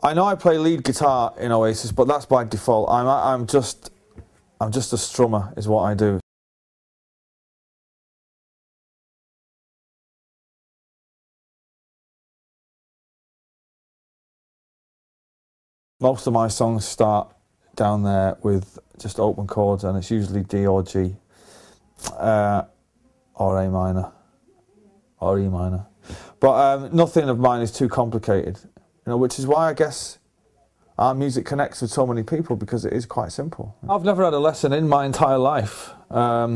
I know I play lead guitar in Oasis, but that's by default. I'm just a strummer, is what I do. Most of my songs start down there with just open chords, and it's usually D or G, or A minor, or E minor. But nothing of mine is too complicated, you know, which is why I guess our music connects with so many people, because it is quite simple. I've never had a lesson in my entire life. I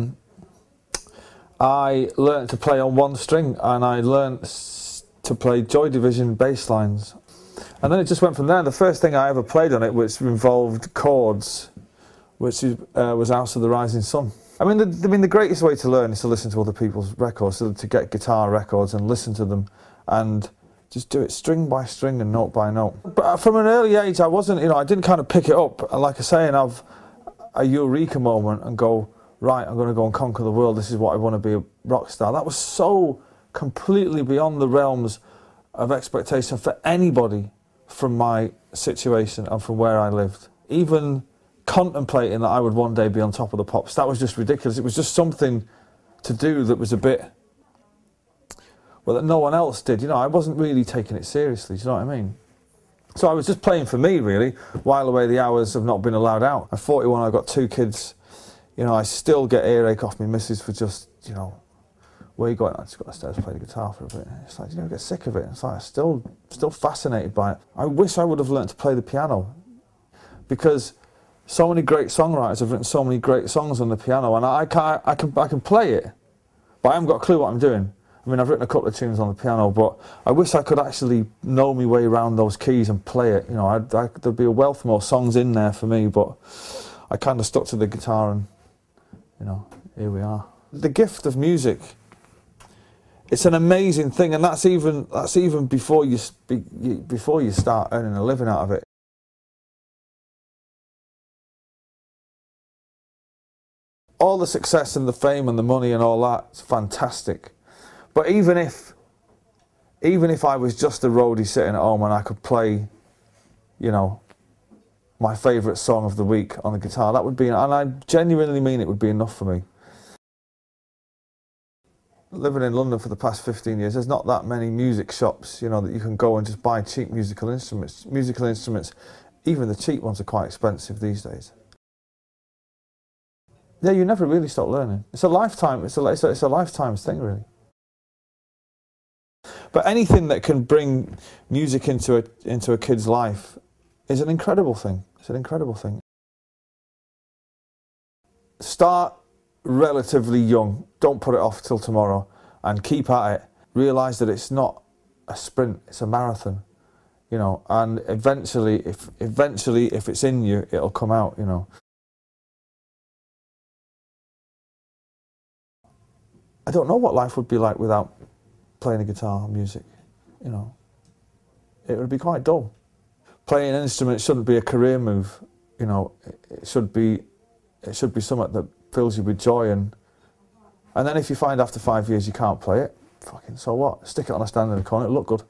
learnt to play on one string, and I learnt to play Joy Division bass lines. And then it just went from there. The first thing I ever played on it, which involved chords, was House of the Rising Sun. I mean, the greatest way to learn is to listen to other people's records, to get guitar records and listen to them, and just do it string by string and note by note. But from an early age, I wasn't, you know, I didn't kind of pick it up, like I say, and have a eureka moment and go, right, I'm going to go and conquer the world. This is what I want to be, a rock star. That was so completely beyond the realms of expectation for anybody from my situation and from where I lived. Even contemplating that I would one day be on top of the pops, that was just ridiculous. It was just something to do that was a bit, well, that no one else did. You know, I wasn't really taking it seriously, do you know what I mean? So I was just playing for me, really, while away the hours of not being allowed out. I'm 41, I've got 2 kids. You know, I still get earache off my missus for just, you know, where you going? I just got upstairs, play the guitar for a bit. It's like, you know, get sick of it. It's like, I'm still fascinated by it. I wish I would have learnt to play the piano, because so many great songwriters have written so many great songs on the piano, and I can play it, but I haven't got a clue what I'm doing. I mean, I've written a couple of tunes on the piano, but I wish I could actually know my way around those keys and play it. You know, there'd be a wealth more songs in there for me, but I kind of stuck to the guitar, and, you know, here we are. The gift of music, it's an amazing thing, and that's even before you start earning a living out of it. All the success and the fame and the money and all that's fantastic, but even if I was just a roadie sitting at home and I could play, you know, my favourite song of the week on the guitar, that would be, and I genuinely mean it, would be enough for me. Living in London for the past 15 years, there's not that many music shops, you know, that you can go and just buy cheap musical instruments. Musical instruments, even the cheap ones, are quite expensive these days. Yeah, you never really stop learning. It's a lifetime. It's a lifetime thing, really. But anything that can bring music into a kid's life is an incredible thing. It's an incredible thing. Start relatively young. Don't put it off till tomorrow, and keep at it. Realise that it's not a sprint; it's a marathon. You know, and eventually, if it's in you, it'll come out. You know. I don't know what life would be like without playing a guitar or music, you know. It would be quite dull. Playing an instrument shouldn't be a career move, you know. It should be something that fills you with joy, and then if you find after 5 years you can't play it, fucking so what? Stick it on a stand in the corner, it'll look good.